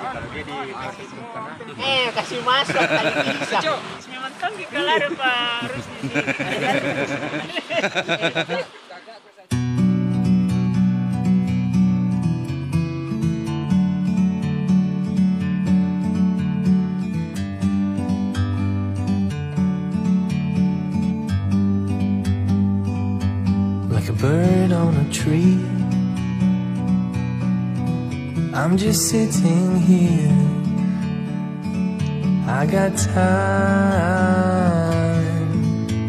Kalau dia dikasih semua. Kasih masuk kali bisa. Memang kan dikelar Pak Rusdi. Like a bird on a tree, I'm just sitting here. I got time,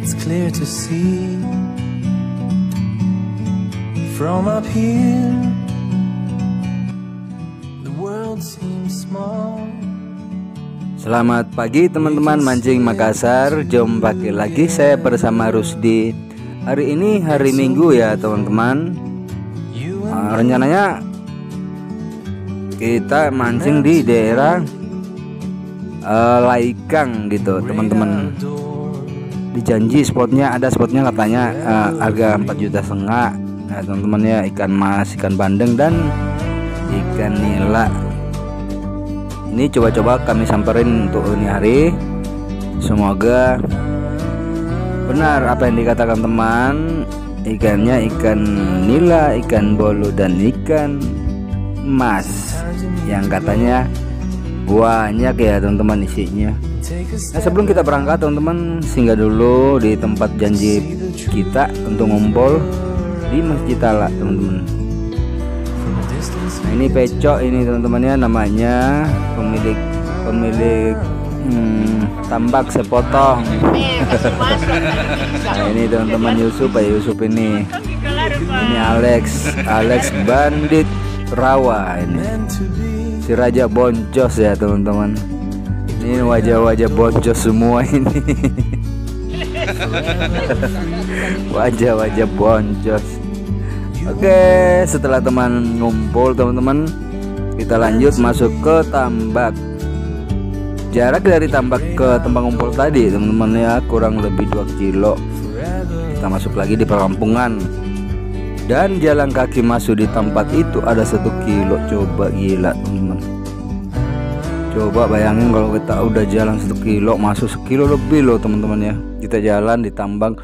it's clear to see. From up here, the world seems small. Selamat pagi teman-teman mancing Makassar. Jumpa lagi saya bersama Rusdi. Hari ini hari Minggu ya teman-teman. Rencananya kita mancing di daerah Laikang gitu teman-teman. Dijanji spotnya, ada spotnya katanya harga 4,5 juta. Nah teman-teman ya, ikan mas, ikan bandeng dan ikan nila. Ini coba-coba kami samperin untuk ini hari. Semoga benar apa yang dikatakan teman. Ikannya ikan nila, ikan bolu dan ikan emas yang katanya banyak ya teman-teman isinya. Nah sebelum kita berangkat teman-teman, singgah dulu di tempat janji kita untuk ngumpul di Masjid Talak teman-teman. Nah ini pecok ini teman-teman ya, namanya pemilik tambak sepotong. Nah ini teman-teman Yusuf, Pak Yusuf ini Alex bandit rawa ini, si raja boncos ya teman-teman. Ini wajah-wajah boncos semua ini. Wajah-wajah boncos. Oke, setelah teman ngumpul teman-teman, kita lanjut masuk ke tambak. Jarak dari tambak ke tempat ngumpul tadi teman-teman ya kurang lebih 2 kilo. Kita masuk lagi di perkampungan, dan jalan kaki masuk di tempat itu ada 1 kilo. Coba gila teman-teman. Coba bayangin kalau kita udah jalan 1 kilo, masuk 1 kilo lebih loh teman-teman ya. Kita jalan di tambang,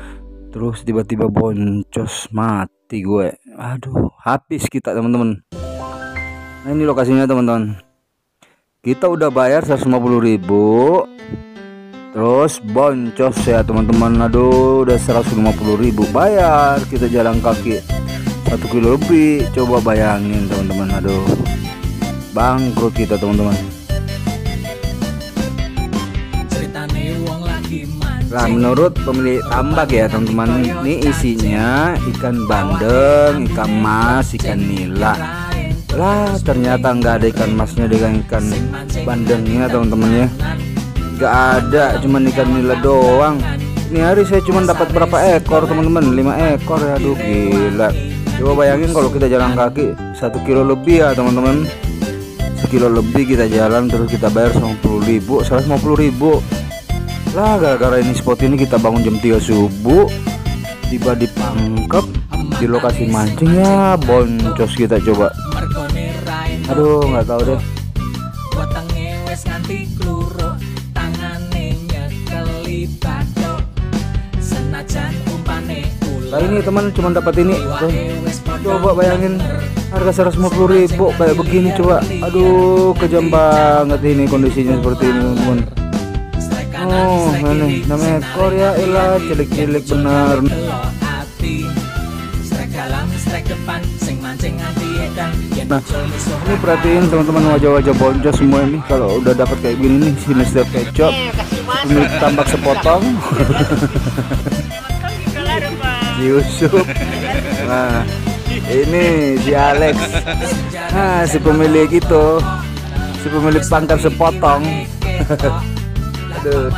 terus tiba-tiba boncos, mati gue. Aduh, habis kita teman-teman. Nah ini lokasinya teman-teman. Kita udah bayar 150.000, terus boncos ya teman-teman. Aduh, udah 150.000 bayar. Kita jalan kaki 1 kilo lebih. Coba bayangin teman-teman. Aduh, bangkrut kita teman-teman. Nah menurut pemilik tambak ya teman-teman, ini isinya ikan bandeng, ikan mas, ikan nila. Lah ternyata nggak ada ikan masnya dengan ikan bandengnya teman-teman ya. Nggak ada, cuman ikan nila doang. Ini hari saya cuma dapat berapa ekor teman-teman? 5 ekor ya. Aduh gila. Coba bayangin kalau kita jalan kaki 1 kilo lebih ya teman-teman. 1 kilo lebih kita jalan, terus kita bayar 150.000. Lah gara-gara ini spot ini kita bangun jam 3 subuh, tiba di Pangkep di lokasi mancing ya, boncos kita coba. Aduh nggak tahu deh. Kali ini teman cuma dapat ini. Coba bayangin harga 150.000 kayak begini coba. Aduh kejam banget ini kondisinya seperti ini teman-teman. Oh ini 6 ekor ya, elah cilik-cilik bener. Nah ini perhatiin teman-teman, wajah-wajah boncos semua ini. Kalau udah dapat kayak gini nih, si Mr. Pecok, pemilik tambak sepotong, si Yusuf. Nah ini si Alex, nah si pemilik itu, si pemilik pangkal sepotong. Aduh.